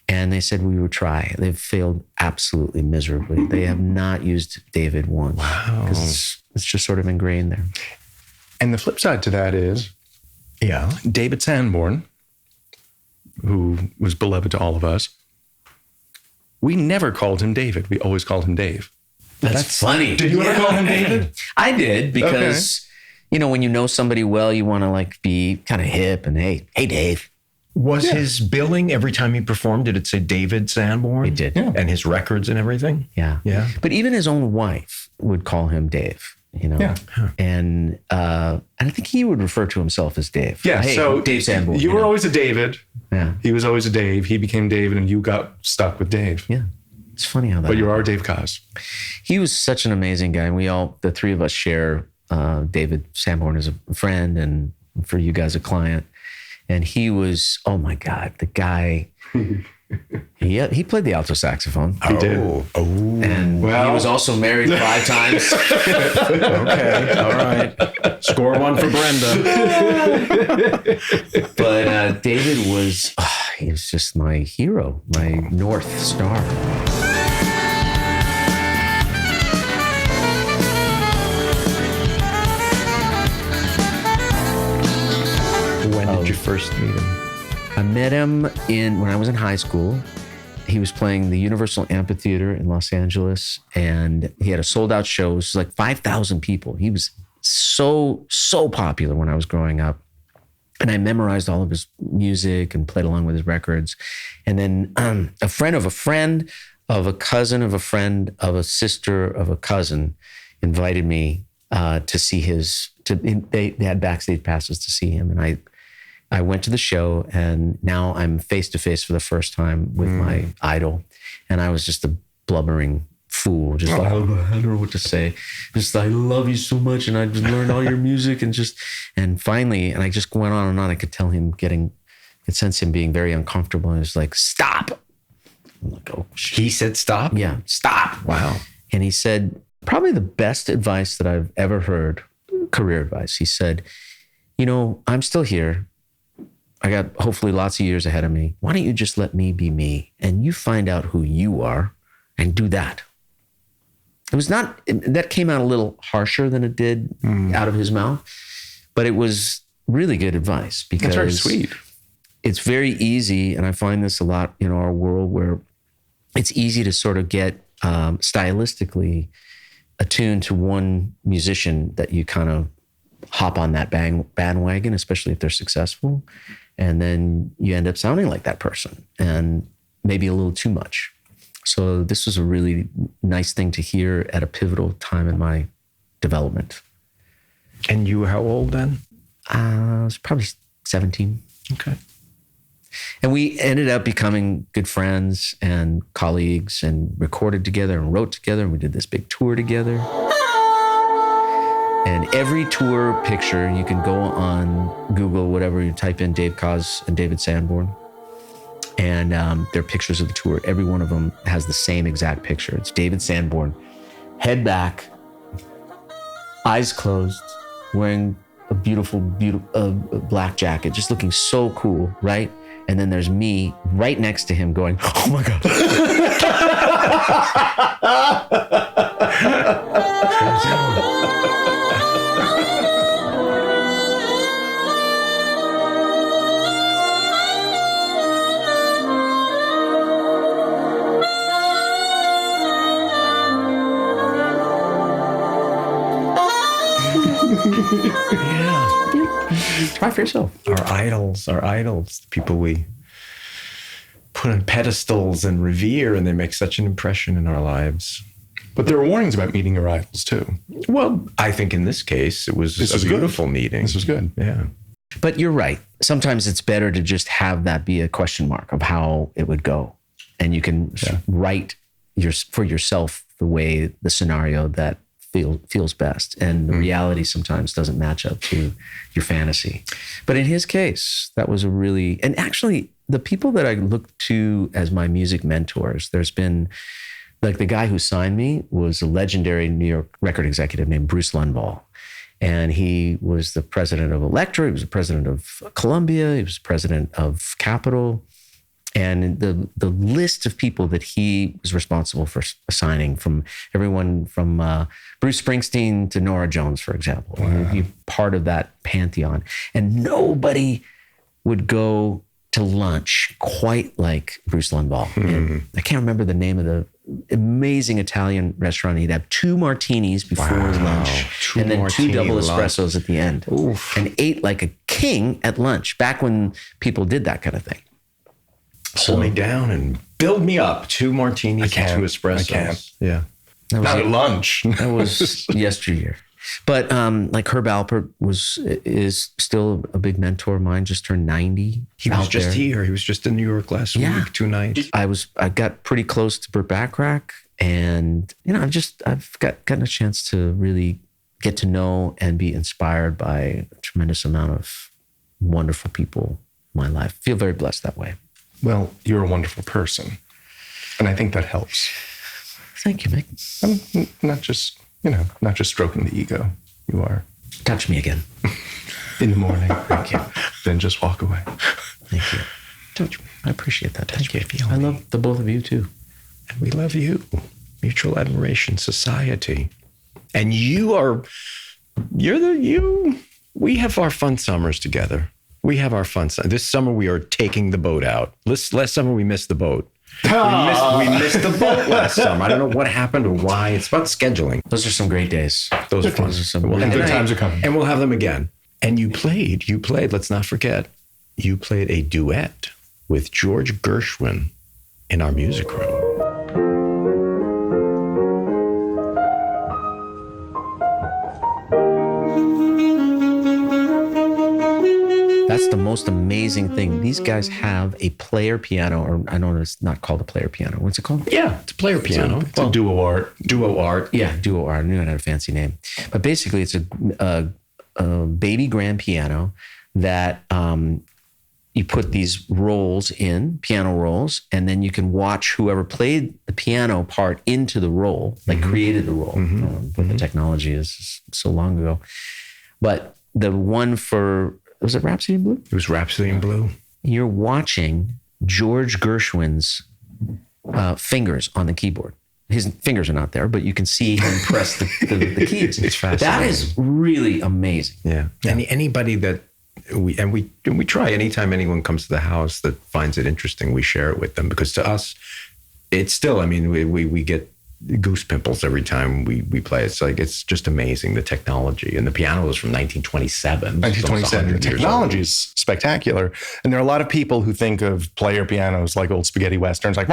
And they said we would try. They've failed absolutely miserably. They have not used David once. Wow. Because it's just sort of ingrained there. And the flip side to that is, David Sanborn, who was beloved to all of us, we never called him David. We always called him Dave. That's funny. Did you ever call him David? I did, because, when you know somebody well, you want to be kind of hip and, hey Dave. Was his billing every time he performed, did it say David Sanborn? It did. Yeah. And his records and everything? Yeah. Yeah. But even his own wife would call him Dave, Yeah. And I think he would refer to himself as Dave. Yeah. Hey, so Dave Sanborn. You were always a David. Yeah. He was always a Dave. He became David and you got stuck with Dave. Yeah. It's funny how that. But you are Dave Koz. He was such an amazing guy. And the 3 of us share David Sanborn as a friend and for you guys a client. And he was, oh my God, the guy. He played the alto saxophone. He did. Oh. And he was also married 5 times. Okay, all right. Score 1 for Brenda. But David he was just my hero, my North Star. When did you first meet him? I met him when I was in high school. He was playing the Universal Amphitheater in Los Angeles, and he had a sold-out show. It was like 5,000 people. He was so popular when I was growing up. And I memorized all of his music and played along with his records. And then a friend of a friend of a cousin of a friend of a sister of a cousin invited me to They had backstage passes to see him, and I went to the show, and now I'm face to face for the first time with my idol, and I was just a blubbering fool, just like, I don't know what to say. Just, I love you so much, and I just learned all your music, and finally, and I just went on and on. I could tell him I could sense him being very uncomfortable, and he was like, stop. I'm like, oh, shit. He said stop? Yeah, stop. Wow. And he said, probably the best advice that I've ever heard, career advice. He said, I'm still here. I got hopefully lots of years ahead of me. Why don't you just let me be me, and you find out who you are and do that. That came out a little harsher than it did out of his mouth, but it was really good advice because that's very sweet. It's very easy. And I find this a lot in our world where it's easy to sort of get stylistically attuned to one musician that you kind of hop on that bandwagon, especially if they're successful. And then you end up sounding like that person and maybe a little too much. So this was a really nice thing to hear at a pivotal time in my development. And you were how old then? I was probably 17. Okay. And we ended up becoming good friends and colleagues and recorded together and wrote together. And we did this big tour together. And every tour picture, you can go on Google, whatever, you type in Dave Koz and David Sanborn. And there are pictures of the tour. Every one of them has the same exact picture. It's David Sanborn, head back, eyes closed, wearing a beautiful black jacket, just looking so cool, right? And then there's me right next to him going, oh my God. Yeah. Try for yourself. Our idols, the people we put on pedestals and revere, and they make such an impression in our lives. But there are warnings about meeting your idols too. Well, I think in this case, it was a beautiful meeting. This was good. Yeah. But you're right. Sometimes it's better to just have that be a question mark of how it would go. And you can write for yourself the scenario that feels best. And the reality sometimes doesn't match up to your fantasy. But in his case, that was and actually the people that I look to as my music mentors, there's been, like, the guy who signed me was a legendary New York record executive named Bruce Lundvall. And he was the president of Elektra, he was the president of Columbia, he was president of Capitol. And the list of people that he was responsible for assigning, from everyone from Bruce Springsteen to Norah Jones, for example, you're part of that pantheon. And nobody would go to lunch quite like Bruce Lundvall. And I can't remember the name of the amazing Italian restaurant. He'd have 2 martinis before lunch and then 2 double espressos at the end. Oof. And ate like a king at lunch, back when people did that kind of thing. Hold me down and build me up. 2 martinis and 2 espressos. I can't. Yeah. Not at lunch. That was yesteryear. But like Herb Alpert is still a big mentor of mine, just turned 90. He was just here. He was just in New York last week, 2 nights. I got pretty close to Burt Bacharach, and I've gotten a chance to really get to know and be inspired by a tremendous amount of wonderful people in my life. I feel very blessed that way. Well, you're a wonderful person, and I think that helps. Thank you, Mick. I'm not just stroking the ego. You are. Touch me again. In the morning. Thank you. Then just walk away. Thank you. Touch me. I appreciate that. Thank you. I love the both of you too. And we love you. Mutual Admiration Society. And we have our fun summers together. We have our fun. This summer we are taking the boat out. Last summer we missed the boat. We missed the boat last summer. I don't know what happened or why. It's about scheduling. Those are some great days. Those are fun. And good times are coming. And we'll have them again. And you played, let's not forget, you played a duet with George Gershwin in our music room. the most amazing thing. These guys have a player piano, or I know it's not called a player piano. What's it called? Yeah, it's a player piano. It's a duo art. Duo art. Yeah, duo art. I knew it had a fancy name. But basically, it's a baby grand piano that you put these rolls in, piano rolls, and then you can watch whoever played the piano part into the roll, like created the roll. What the technology is so long ago. But the one for, was it Rhapsody in Blue? It was Rhapsody in Blue. You're watching George Gershwin's fingers on the keyboard. His fingers are not there, but you can see him press the keys. It's fascinating. That is really amazing. Yeah. Anybody that we try, anytime anyone comes to the house that finds it interesting, we share it with them, because to us, it's still, I mean, we get goose pimples every time we play. It's like, it's just amazing, the technology. And the piano was from 1927. 1927. The technology is spectacular. And there are a lot of people who think of player pianos like old spaghetti westerns, like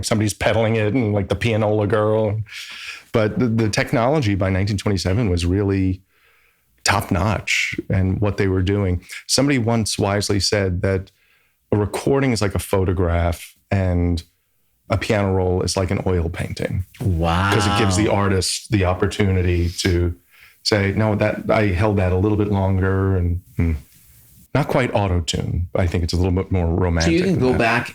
somebody's pedaling it and like the pianola girl. But the technology by 1927 was really top notch, and what they were doing. Somebody once wisely said that a recording is like a photograph and a piano roll is like an oil painting. Wow. Because it gives the artist the opportunity to say, no, that I held that a little bit longer, and not quite auto-tune. I think it's a little bit more romantic. So you can go back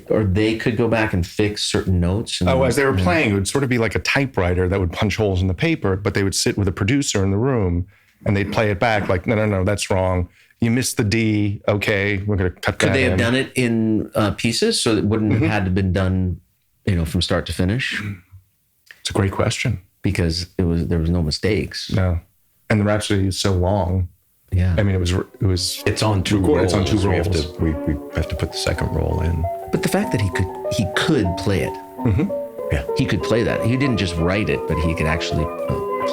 or they could go back and fix certain notes. As they were playing, it would sort of be like a typewriter that would punch holes in the paper, but they would sit with a producer in the room and they'd play it back like, no, that's wrong. You missed the D. Okay, we're going to cut that. Could they have done it in pieces so it wouldn't have had to been done, from start to finish? It's a great question. Because there was no mistakes. No, and the Rhapsody is so long. Yeah, I mean, it was. It's on two rolls. It's on two rolls. We have to put the second roll in. But the fact that he could play it. Yeah, he could play that. He didn't just write it, but he could actually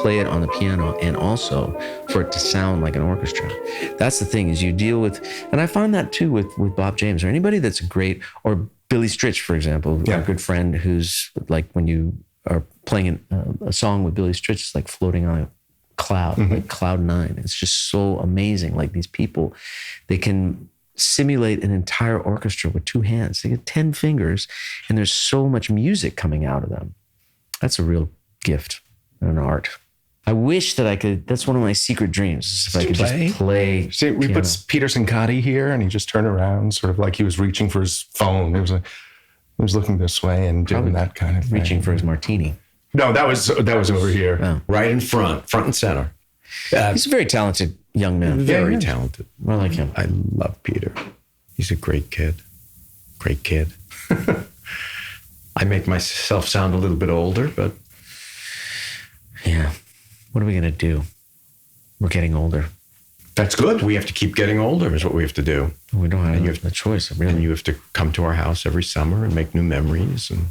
play it on the piano, and also for it to sound like an orchestra. That's the thing, is you deal with, and I find that too with Bob James or anybody that's great, or Billy Stritch, for example, a good friend who's like, when you are playing a song with Billy Stritch, it's like floating on a cloud, like cloud nine. It's just so amazing. Like, these people, they can simulate an entire orchestra with two hands. They get 10 fingers, and there's so much music coming out of them. That's a real gift and an art. I wish that I could, that's one of my secret dreams, if I could just play. See, we put Peter Sincotti here, and he just turned around sort of like he was reaching for his phone. He was looking this way and doing that kind of thing. Reaching for his martini. No, that was over here. Oh. Right in front and center. He's a very talented young man. Very talented. I like him. I love Peter. He's a great kid. Great kid. I make myself sound a little bit older, but... Yeah. What are we going to do? We're getting older. That's good. We have to keep getting older is what we have to do. We don't have a choice, really. And you have to come to our house every summer and make new memories. And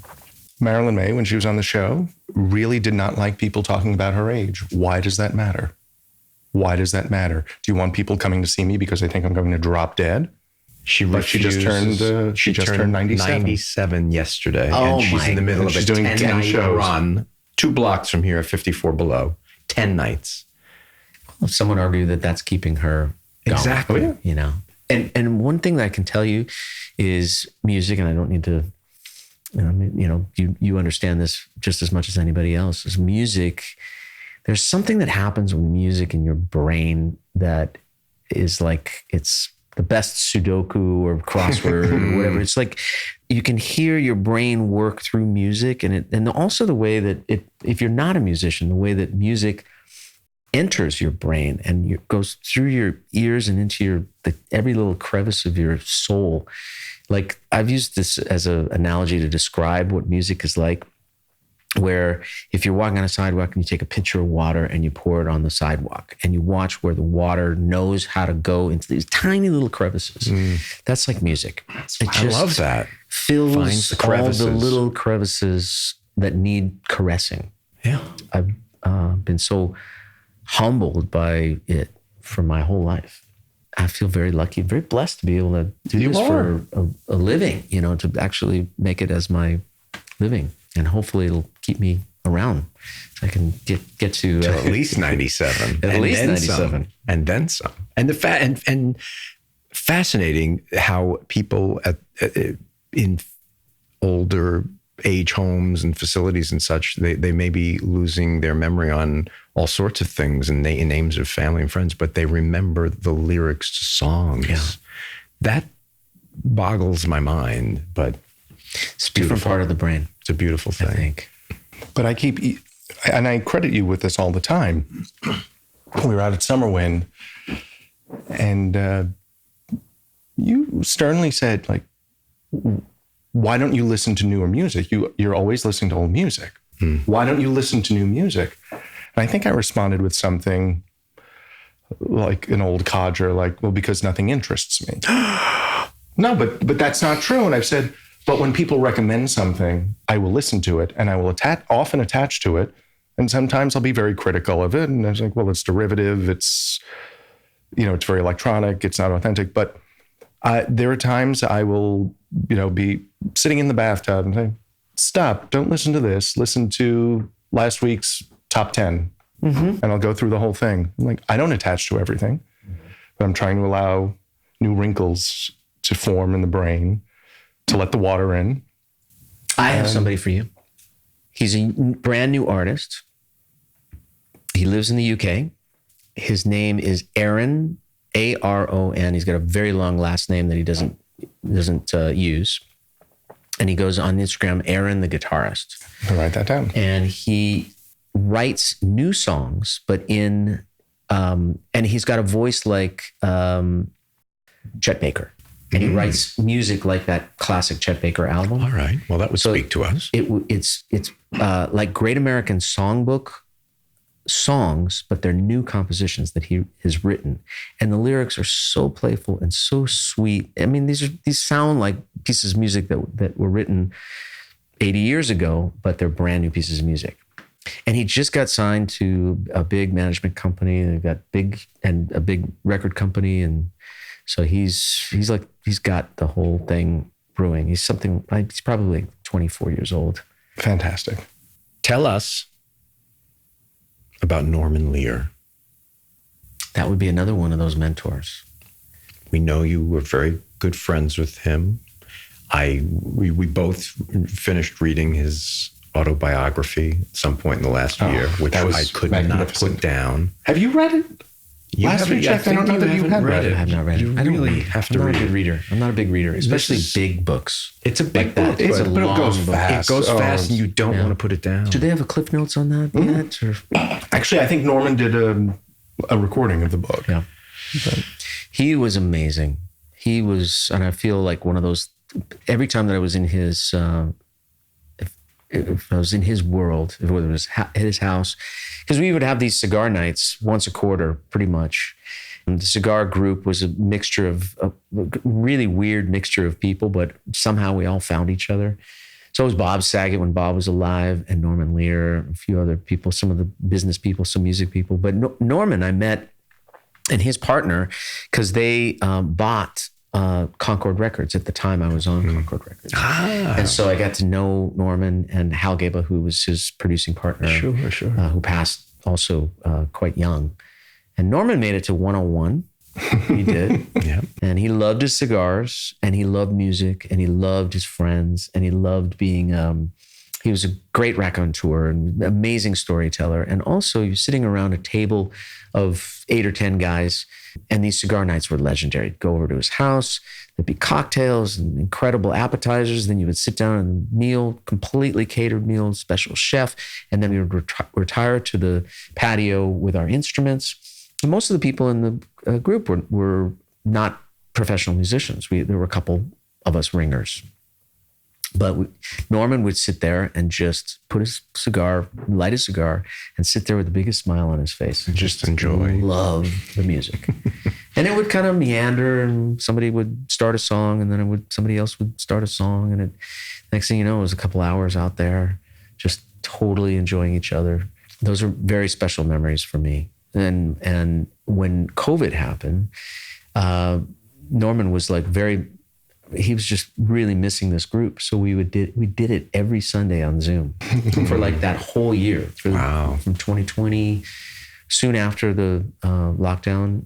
Marilyn May, when she was on the show, really did not like people talking about her age. Why does that matter? Why does that matter? Do you want people coming to see me because they think I'm going to drop dead? She just turned 97. 97 yesterday. Oh, and she's in the middle of a doing 10 10-night shows. run, 2 blocks from here at 54 Below, 10 nights. Well, some would argue that that's keeping her going. Exactly. And one thing that I can tell you is music, and I don't need to, you understand this just as much as anybody else, is music. There's something that happens with music in your brain that is like, it's the best Sudoku or crossword or whatever. It's like you can hear your brain work through music, and also the way that if you're not a musician, the way that music enters your brain and goes through your ears and into every little crevice of your soul. Like, I've used this as an analogy to describe what music is like, where if you're walking on a sidewalk and you take a pitcher of water and you pour it on the sidewalk and you watch where the water knows how to go into these tiny little crevices. That's like music. I love that. Fills Finds the crevices. all the little crevices that need caressing. Yeah. I've been so humbled by it for my whole life. I feel very lucky, very blessed to be able to do this for a living, to actually make it as my living. And hopefully it'll keep me around. So I can get to at least 97. At least 97. And then some. And fascinating how people in older age homes and facilities and such, they may be losing their memory on all sorts of things and names of family and friends, but they remember the lyrics to songs. Yeah. That boggles my mind, but it's a different part of the brain. It's a beautiful thing. I think. But I credit you with this all the time. We were out at Summerwind, and you sternly said, like, why don't you listen to newer music? You're always listening to old music. Why don't you listen to new music? And I think I responded with something like an old codger, like, well, because nothing interests me. No, but that's not true. And I've said, but when people recommend something, I will listen to it, and I will often attach to it. And sometimes I'll be very critical of it. And I was like, well, it's derivative. It's, it's very electronic. It's not authentic. But there are times I will, be sitting in the bathtub and say, stop, don't listen to this. Listen to last week's top 10. And I'll go through the whole thing. I'm like, I don't attach to everything, but I'm trying to allow new wrinkles to form in the brain, to let the water in. I have somebody for you. He's a brand new artist. He lives in the UK. His name is Aaron, Aron. He's got a very long last name that he doesn't use. And he goes on Instagram, Aaron the Guitarist. I'll write that down. And he writes new songs, but and he's got a voice like Chet Baker. And he writes music like that classic Chet Baker album. All right. Well, that would speak to us. It's like Great American Songbook songs, but they're new compositions that he has written. And the lyrics are so playful and so sweet. I mean, these sound like pieces of music that were written 80 years ago, but they're brand new pieces of music. And he just got signed to a big management company. They've got a big record company. And so he's got the whole thing brewing. He's probably like 24 years old. Fantastic. Tell us about Norman Lear. That would be another one of those mentors. We know you were very good friends with him. We both finished reading his autobiography at some point in the last year, which I could not put down. Have you read it? Last we checked, I don't know that you had read it. I have not read it. You really have to read it. I'm not a good reader. I'm not a big reader, especially big books. It's a big book. But it goes fast. It goes fast and you don't want to put it down. Do they have a Cliff Notes on that yet? Or? Actually, I think Norman did a recording of the book. Yeah. He was amazing. He was, and I feel like one of those, every time that I was in his, if I was in his world, whether it was at his house, because we would have these cigar nights once a quarter, pretty much. And the cigar group was a mixture of a really weird mixture of people, but somehow we all found each other. So it was Bob Saget when Bob was alive, and Norman Lear, a few other people, some of the business people, some music people. But Norman, I met, and his partner, because they bought Concord Records at the time I was on Concord Records. And so I got to know Norman and Hal Gaba, who was his producing partner, who passed also quite young. And Norman made it to 101. He did. Yeah. And he loved his cigars, and he loved music, and he loved his friends, and he loved being, he was a great raconteur and amazing storyteller. And also he was sitting around a table of 8 or 10 guys, and these cigar nights were legendary. You'd go over to his house, there'd be cocktails and incredible appetizers. Then you would sit down and meal, completely catered meal, special chef. And then we would retire to the patio with our instruments. And most of the people in the group were not professional musicians. There were a couple of us ringers. But Norman would sit there and just put his cigar, light a cigar, and sit there with the biggest smile on his face. And just enjoy. Love the music. And it would kind of meander, and somebody would start a song, and then somebody else would start a song. And next thing you know, it was a couple hours out there, just totally enjoying each other. Those are very special memories for me. And when COVID happened, Norman was like he was just really missing this group. So we did it every Sunday on Zoom for like that whole year. Wow. From 2020 soon after the lockdown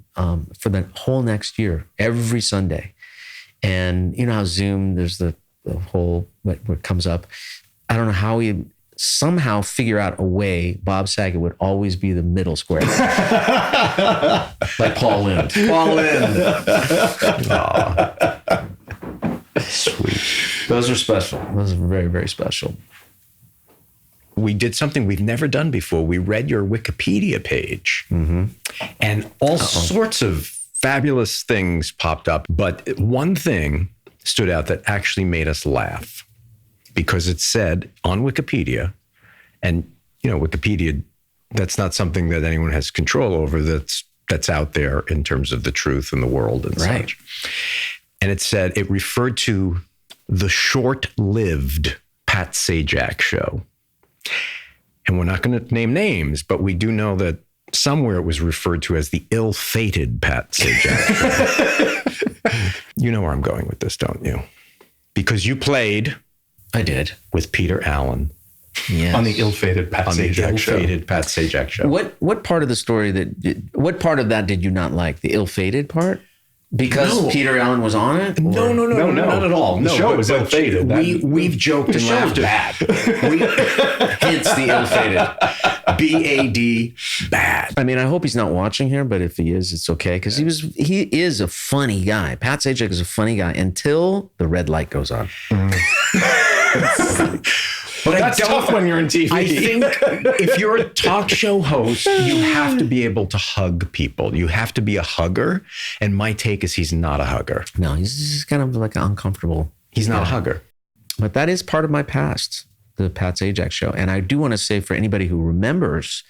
for the whole next year, every Sunday. And you know how Zoom, there's the whole, what comes up. I don't know how he somehow figure out a way Bob Saget would always be the middle square. Like Paul Lynde. Paul Lynde. Sweet. Those are special. Those are very, very special. We did something we've never done before. We read your Wikipedia page, and all sorts of fabulous things popped up. But one thing stood out that actually made us laugh, because it said on Wikipedia, and you know, Wikipedia, that's not something that anyone has control over. That's out there in terms of the truth in the world and such. And it said it referred to the short-lived Pat Sajak show. And we're not going to name names, but we do know that somewhere it was referred to as the ill-fated Pat Sajak show. You know where I'm going with this, don't you? Because you played. I did. With Peter Allen. Yes. On the ill-fated Pat Sajak show. What part of the story what part of that did you not like? The ill-fated part? Because Peter Allen was on it? No, not at all. The show was ill-fated. We've joked and laughed bad. Hence the ill-fated. B-A-D, bad. I mean, I hope he's not watching here, but if he is, it's okay. Because he is a funny guy. Pat Sajak is a funny guy until the red light goes on. But that's tough when you're in TV. I think if you're a talk show host, you have to be able to hug people. You have to be a hugger. And my take is he's not a hugger. No, he's kind of like uncomfortable. He's not a hugger. But that is part of my past, the Pat Sajak show. And I do want to say, for anybody who remembers,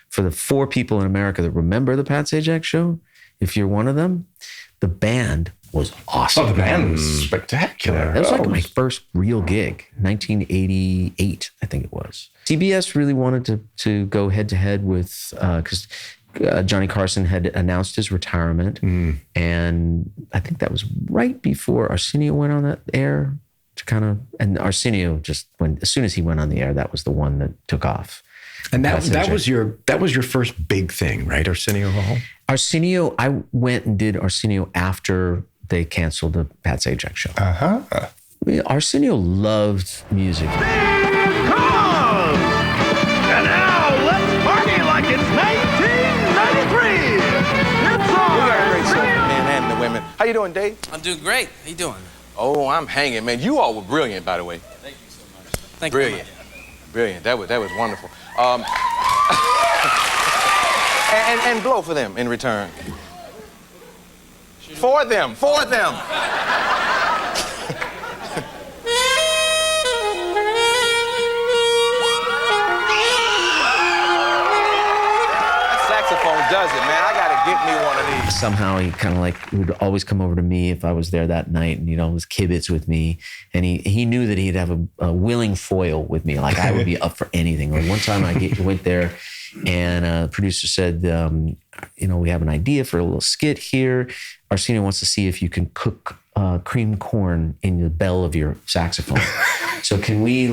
for the 4 people in America that remember the Pat Sajak show, if you're one of them, the band was awesome. Oh, the band was spectacular. That was like my first real gig, 1988, I think it was. CBS really wanted to go head to head with, because Johnny Carson had announced his retirement. And I think that was right before Arsenio went on that air and Arsenio just as soon as he went on the air, that was the one that took off. And that was your first big thing, right? Arsenio Hall? Arsenio, I went and did Arsenio after they canceled the Pat Sajak show. Arsenio loved music. Dave Koz! And now let's party like it's 1993! It's Arsenio! Men and the women. How you doing, Dave? I'm doing great. How you doing? Oh, I'm hanging, man. You all were brilliant, by the way. Thank you so much. Thank Brilliant. you. Brilliant. That was wonderful. And blow for them in return. For them. Saxophone does it, man. I gotta get me one of these. Somehow he kind of like would always come over to me if I was there that night, and he'd always kibitz with me. And he knew that he'd have a willing foil with me. Like I would be up for anything. Or one time went there, and a producer said, we have an idea for a little skit here. Arsenio wants to see if you can cook cream corn in the bell of your saxophone. So can we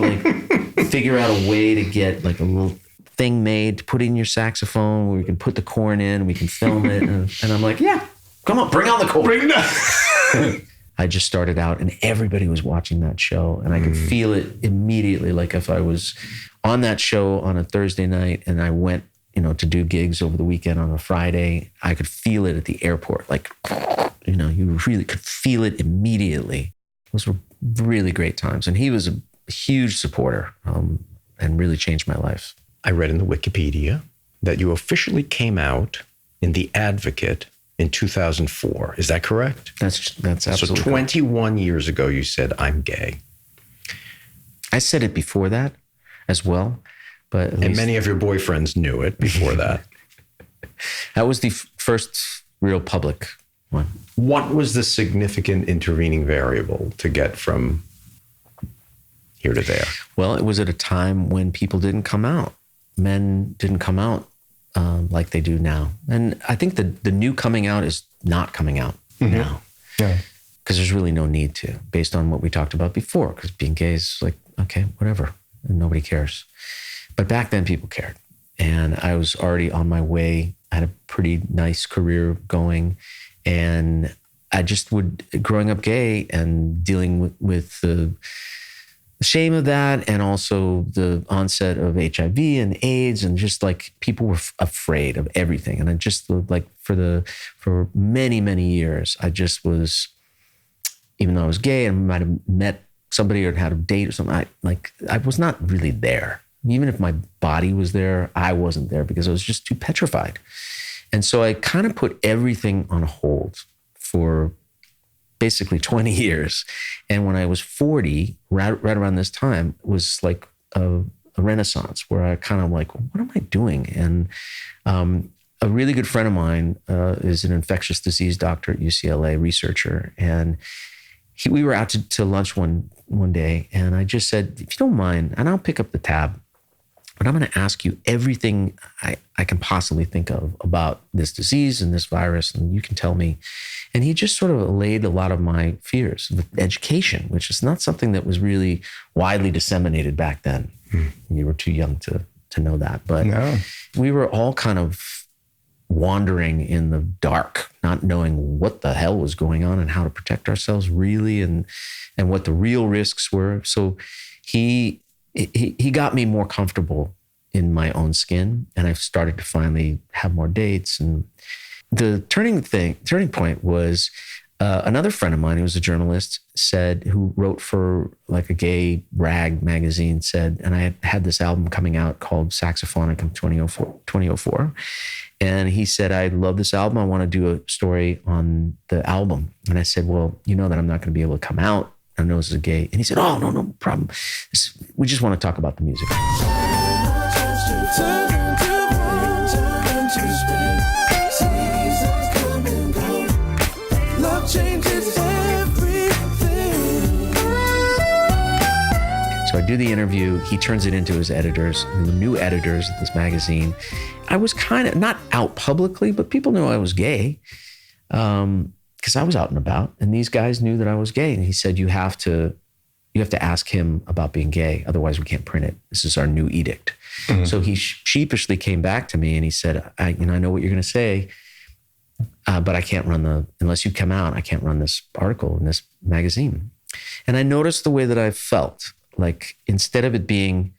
figure out a way to get like a little thing made to put in your saxophone where we can put the corn in, we can film it. And I'm like, yeah, come on, bring on the corn. Bring that. I just started out and everybody was watching that show, and I could feel it immediately. Like if I was on that show on a Thursday night and I went, to do gigs over the weekend on a Friday, I could feel it at the airport. Like, you really could feel it immediately. Those were really great times. And he was a huge supporter and really changed my life. I read in the Wikipedia that you officially came out in The Advocate in 2004. Is that correct? That's absolutely So 21 years ago, you said, I'm gay. I said it before that as well. And many of your boyfriends knew it before that. That was the first real public one. What was the significant intervening variable to get from here to there? Well, it was at a time when people didn't come out. Men didn't come out like they do now. And I think the new coming out is not coming out now. Yeah. Because there's really no need to, based on what we talked about before. Because being gay is like, okay, whatever. And nobody cares. But back then, people cared. and I was already on my way. I had a pretty nice career going, and I just growing up gay and dealing with the shame of that, and also the onset of HIV and AIDS, and just like people were afraid of everything. And I just like for many, many years, I just was, even though I was gay and might have met somebody or had a date or something, I was not really there. Even if my body was there, I wasn't there because I was just too petrified. And so I kind of put everything on hold for basically 20 years. And when I was 40, right around this time, was like a renaissance where I kind of like, what am I doing? And a really good friend of mine is an infectious disease doctor at UCLA, researcher. And we were out to lunch one day, and I just said, if you don't mind, and I'll pick up the tab, but I'm going to ask you everything I can possibly think of about this disease and this virus, and you can tell me. And he just sort of allayed a lot of my fears with education, which is not something that was really widely disseminated back then. You were too young to know that. But we were all kind of wandering in the dark, not knowing what the hell was going on and how to protect ourselves really, and what the real risks were. So he got me more comfortable in my own skin, and I've started to finally have more dates. And the turning point was another friend of mine who was a journalist who wrote for like a gay rag magazine, said, and I had this album coming out called Saxophone in 2004. And he said, I love this album. I want to do a story on the album. And I said, well, you know that I'm not going to be able to come out. I know this is gay. And he said, oh, no problem. We just want to talk about the music. So I do the interview. He turns it into his editors, the new editors of this magazine. I was kind of not out publicly, but people knew I was gay. Because I was out and about, and these guys knew that I was gay. And he said, you have to ask him about being gay, otherwise we can't print it. This is our new edict. Mm-hmm. So he sheepishly came back to me and he said, I know what you're going to say, but I can't unless you come out, I can't run this article in this magazine. And I noticed the way that I felt, like instead of it being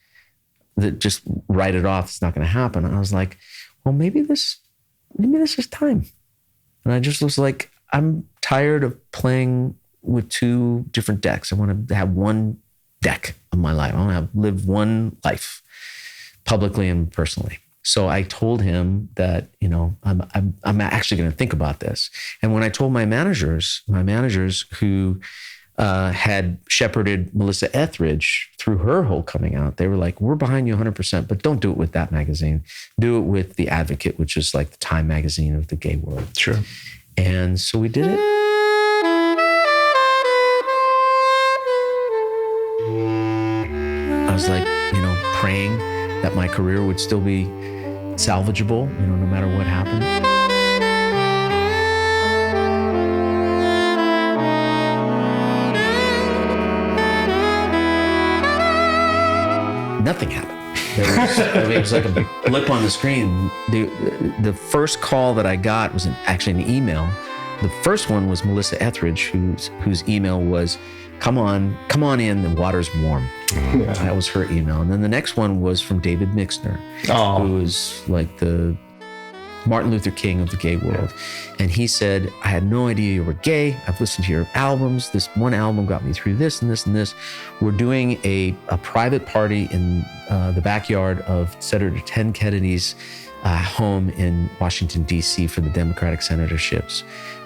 that just write it off, it's not going to happen. I was like, well, maybe this is time. And I just was like, I'm tired of playing with two different decks. I want to have one deck of my life. I want to live one life, publicly and personally. So I told him that, I'm actually going to think about this. And when I told my managers who had shepherded Melissa Etheridge through her whole coming out, they were like, we're behind you 100%, but don't do it with that magazine. Do it with The Advocate, which is like the Time magazine of the gay world. Sure. And so we did it. I was like, praying that my career would still be salvageable, no matter what happened. Nothing happened. It was like a blip on the screen. The first call that I got was actually an email. The first one was Melissa Etheridge, whose email was, come on in, the water's warm. Yeah. That was her email. And then the next one was from David Mixner, who was like the Martin Luther King of the gay world. And he said, I had no idea you were gay. I've listened to your albums. This one album got me through this and this and this. We're doing a private party in the backyard of Senator Ted Kennedy's home in Washington, D.C. for the Democratic senatorships.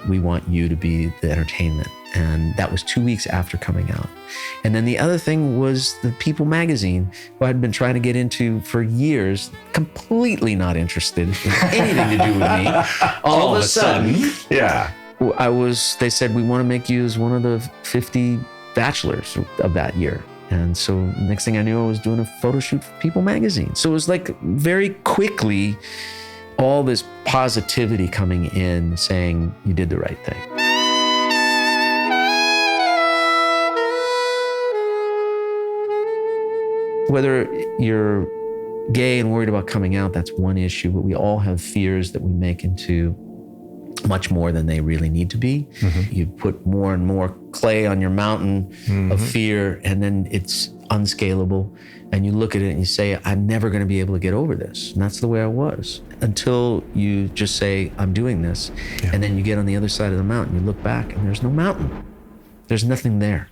We want you to be the entertainment. And that was 2 weeks after coming out. And then the other thing was the People magazine, who I'd been trying to get into for years, completely not interested in anything to do with me. All of a sudden, they said, we want to make you as one of the 50 bachelors of that year. And so next thing I knew, I was doing a photo shoot for People magazine. So it was like very quickly, all this positivity coming in saying, you did the right thing. Whether you're gay and worried about coming out, that's one issue, but we all have fears that we make into much more than they really need to be. You put more and more clay on your mountain of fear, and then it's unscalable. And you look at it and you say, I'm never going to be able to get over this. And that's the way I was until you just say, I'm doing this. And then you get on the other side of the mountain, you look back and there's no mountain. There's nothing there.